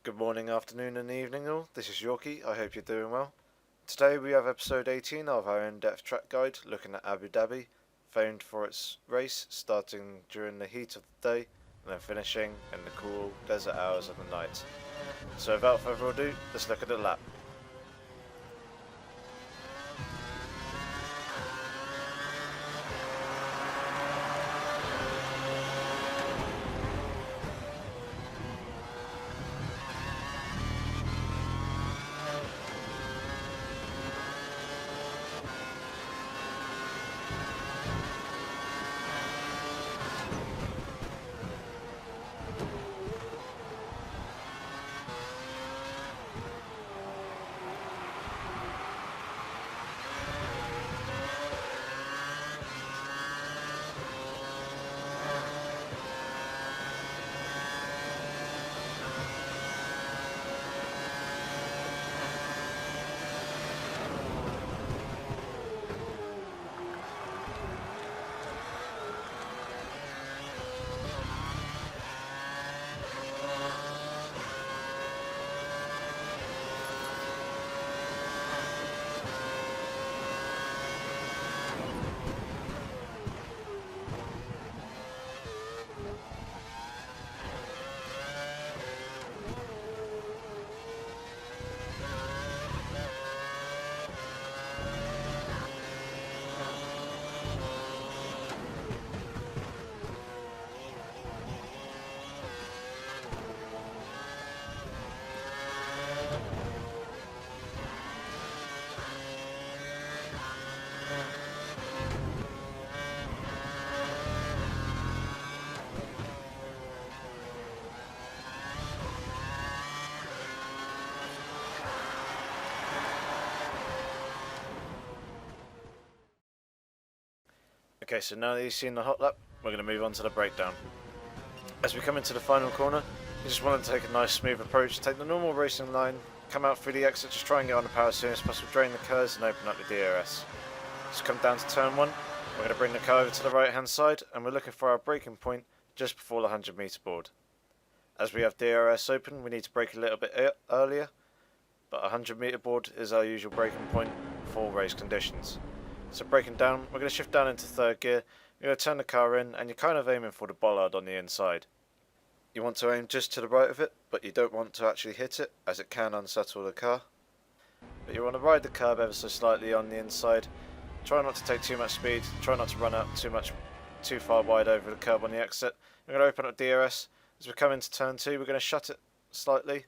Good morning, afternoon and evening all, this is Yorkie, I hope you're doing well. Today we have episode 18 of our in-depth track guide looking at Abu Dhabi, famed for its race starting during the heat of the day and then finishing in the cool desert hours of the night. So without further ado, let's look at the lap. Okay, so now that you've seen the hot lap, we're going to move on to the breakdown. As we come into the final corner, you just want to take a nice smooth approach, take the normal racing line, come out through the exit, just try and get on the power as soon as possible, drain the curves and open up the DRS. Just come down to turn 1, we're going to bring the car over to the right hand side and we're looking for our braking point just before the 100 metre board. As we have DRS open, we need to brake a little bit earlier, but 100 metre board is our usual braking point for race conditions. So braking down, we're going to shift down into third gear, you're going to turn the car in and you're kind of aiming for the bollard on the inside. You want to aim just to the right of it, but you don't want to actually hit it as it can unsettle the car. But you want to ride the curb ever so slightly on the inside, try not to take too much speed, try not to run out too far wide over the curb on the exit. You're going to open up DRS, as we come into turn 2 we're going to shut it slightly.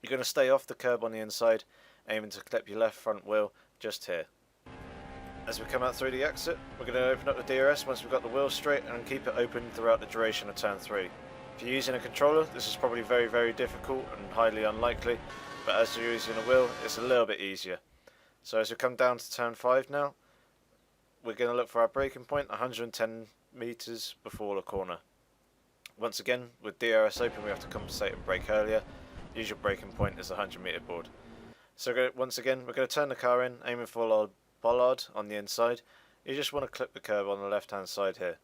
You're going to stay off the curb on the inside, aiming to clip your left front wheel just here. As we come out through the exit, we're going to open up the DRS once we've got the wheel straight and keep it open throughout the duration of turn 3. If you're using a controller, this is probably very difficult and highly unlikely, but as you're using a wheel, it's a little bit easier. So as we come down to turn 5 now, we're going to look for our braking point 110 metres before the corner. Once again, with DRS open, we have to compensate and brake earlier. The usual braking point is the 100 metre board. So once again, we're going to turn the car in, aiming for our bollard on the inside. You just want to clip the curb on the left hand side here.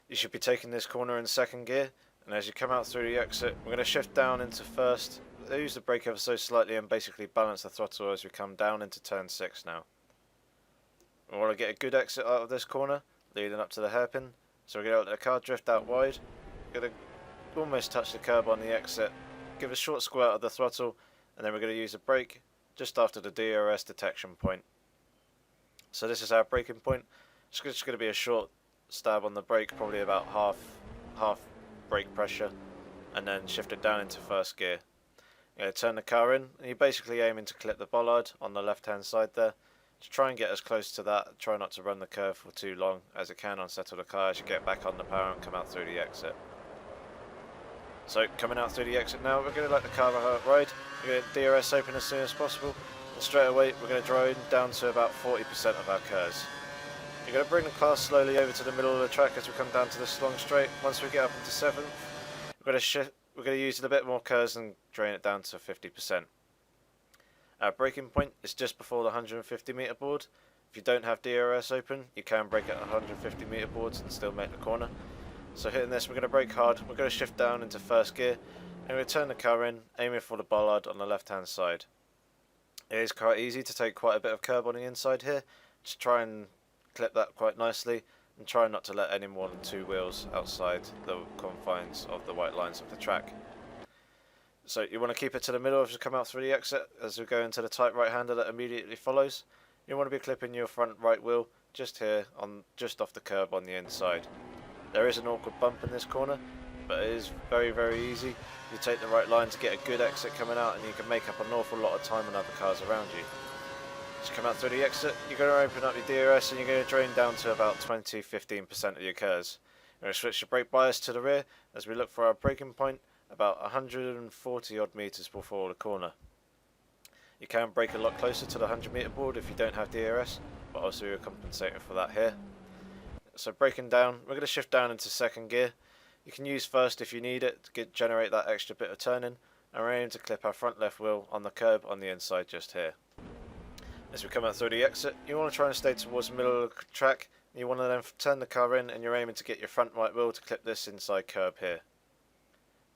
You should be taking this corner in second gear, and as you come out through the exit, we're going to shift down into first, use the brake ever so slightly and basically balance the throttle as we come down into turn 6 now. We want to get a good exit out of this corner, leading up to the hairpin, so we're going to let the car drift out wide, we're going to almost touch the curb on the exit, give a short squirt of the throttle, and then we're going to use a brake just after the DRS detection point. So this is our braking point. It's just going to be a short stab on the brake, probably about half brake pressure, and then shift it down into first gear. You're going to turn the car in, and you're basically aiming to clip the bollard on the left hand side there. Just try and get as close to that, try not to run the curve for too long, as it can unsettle the car as you get back on the power and come out through the exit. So coming out through the exit now, we're going to let the car ride, we're going to DRS open as soon as possible. And straight away we're going to drive down to about 40% of our curves. You're going to bring the car slowly over to the middle of the track as we come down to this long straight. Once we get up into 7th, we're going to use a bit more curves and drain it down to 50%. Our braking point is just before the 150 metre board. If you don't have DRS open, you can brake at 150 metre boards and still make the corner. So hitting this, we're going to brake hard, we're going to shift down into first gear, And we turn the car in, aiming for the bollard on the left hand side. It is quite easy to take quite a bit of curb on the inside here. Just try and clip that quite nicely, and try not to let any more than 2 wheels outside the confines of the white lines of the track. So you want to keep it to the middle as you come out through the exit. As we go into the tight right hander that immediately follows, you want to be clipping your front right wheel just here, just off the curb on the inside. There is an awkward bump in this corner, but it is very, very easy. You take the right line to get a good exit coming out, and you can make up an awful lot of time on other cars around you. As you come out through the exit, you're going to open up your DRS and you're going to drain down to about 20-15% of your curves. You're going to switch the brake bias to the rear as we look for our braking point about 140 odd metres before the corner. You can brake a lot closer to the 100 metre board if you don't have DRS, but also you're compensating for that here. So braking down, we're going to shift down into second gear. You can use first if you need it to generate that extra bit of turning, and we're aiming to clip our front left wheel on the curb on the inside just here. As we come out through the exit, you want to try and stay towards the middle of the track. You want to then turn the car in, and you're aiming to get your front right wheel to clip this inside curb here.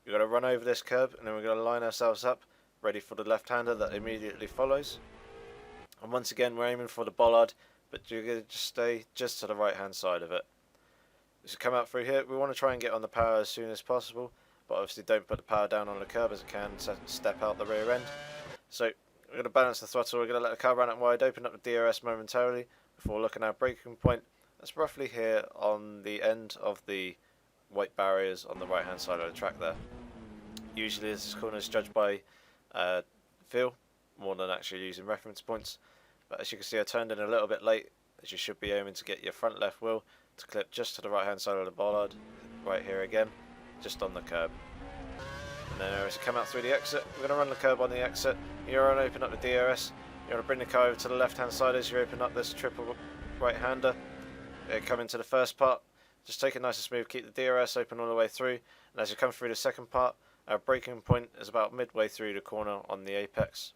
You're going to run over this curb, and then we're going to line ourselves up, ready for the left-hander that immediately follows. And once again, we're aiming for the bollard, but you're going to just stay just to the right-hand side of it. As we come out through here, we want to try and get on the power as soon as possible, but obviously don't put the power down on the curb as it can step out the rear end. So we're going to balance the throttle, we're going to let the car run out wide, open up the DRS momentarily before looking at our braking point. That's roughly here on the end of the white barriers on the right hand side of the track there. Usually this corner is judged by feel more than actually using reference points, but as you can see I turned in a little bit late, as you should be aiming to get your front left wheel to clip just to the right hand side of the bollard, right here again, just on the curb. And then as you come out through the exit, we're going to run the curb on the exit. You're going to open up the DRS, you're going to bring the car over to the left hand side as you open up this triple right hander. Come into the first part, just take it nice and smooth, keep the DRS open all the way through, and as you come through the second part, our braking point is about midway through the corner on the apex.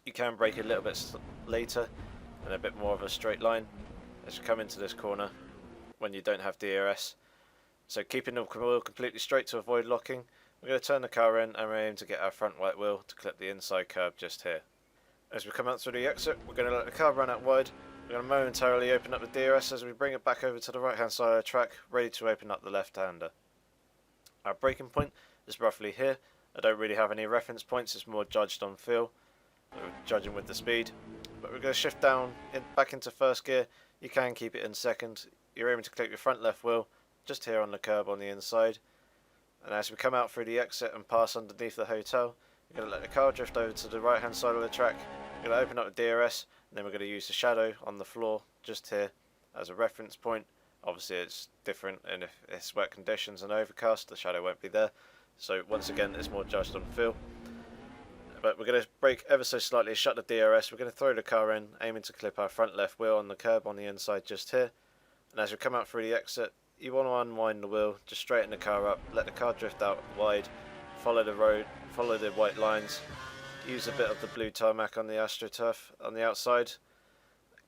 You can brake a little bit later and a bit more of a straight line as you come into this corner when you don't have DRS. So keeping the wheel completely straight to avoid locking, we're going to turn the car in and we're aiming to get our front right wheel to clip the inside curb just here. As we come out through the exit, we're going to let the car run out wide. We're going to momentarily open up the DRS as we bring it back over to the right hand side of the track, ready to open up the left hander. Our braking point is roughly here. I don't really have any reference points, it's more judged on feel, judging with the speed. But we're going to shift down back into first gear. You can keep it in second. You're aiming to clip your front left wheel just here on the curb on the inside. And as we come out through the exit and pass underneath the hotel, you're going to let the car drift over to the right hand side of the track. You're going to open up the DRS, and then we're going to use the shadow on the floor just here as a reference point. Obviously it's different, and if it's wet conditions and overcast, the shadow won't be there. So once again, it's more judged on feel. But we're going to brake ever so slightly, shut the DRS, we're going to throw the car in, aiming to clip our front left wheel on the curb on the inside just here. And as we come out through the exit, you want to unwind the wheel, just straighten the car up, let the car drift out wide, follow the road, follow the white lines, use a bit of the blue tarmac on the AstroTurf on the outside,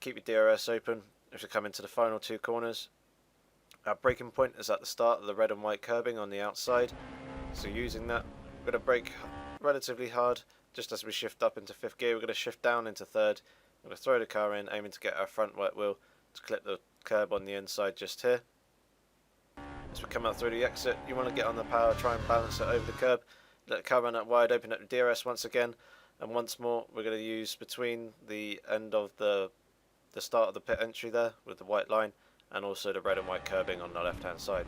keep your DRS open as we come into the final two corners. Our braking point is at the start of the red and white curbing on the outside, so using that, we're going to brake relatively hard. Just as we shift up into fifth gear, we're going to shift down into third. We're going to throw the car in, aiming to get our front right wheel to clip the curb on the inside just here. As we come out through the exit, you want to get on the power, try and balance it over the curb, let the car run out wide, open up the DRS once again, and once more we're going to use between the end of the start of the pit entry there with the white line and also the red and white curbing on the left hand side.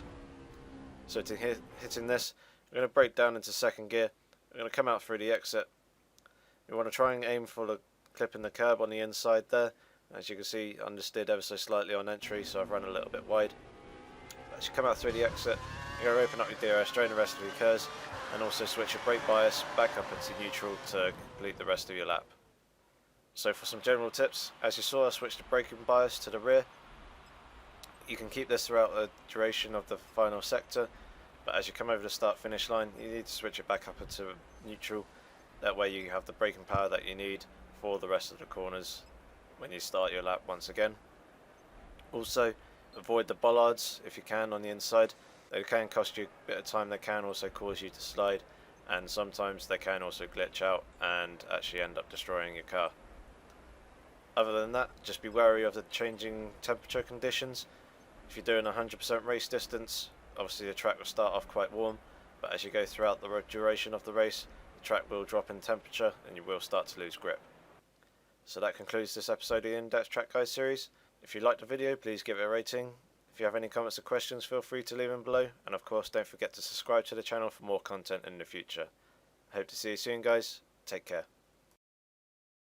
So to hitting this, we're going to brake down into second gear, we're going to come out through the exit. We want to try and aim for the clip in the curb on the inside there. As you can see, understeered ever so slightly on entry, so I've run a little bit wide. As you come out through the exit, you're going to open up your DRS, drain the rest of your curves, and also switch your brake bias back up into neutral to complete the rest of your lap. So for some general tips, as you saw, I switched the braking bias to the rear. You can keep this throughout the duration of the final sector, but as you come over the start-finish line, you need to switch it back up into neutral. That way you have the braking power that you need for the rest of the corners when you start your lap once again. Also, avoid the bollards if you can on the inside. They can cost you a bit of time, they can also cause you to slide, and sometimes they can also glitch out and actually end up destroying your car. Other than that, just be wary of the changing temperature conditions. If you're doing 100% race distance, obviously the track will start off quite warm, but as you go throughout the duration of the race, the track will drop in temperature and you will start to lose grip. So that concludes this episode of the In-Depth Track Guide series. If you liked the video, please give it a rating. If you have any comments or questions, feel free to leave them below, and of course don't forget to subscribe to the channel for more content in the future. I hope to see you soon, guys. Take care.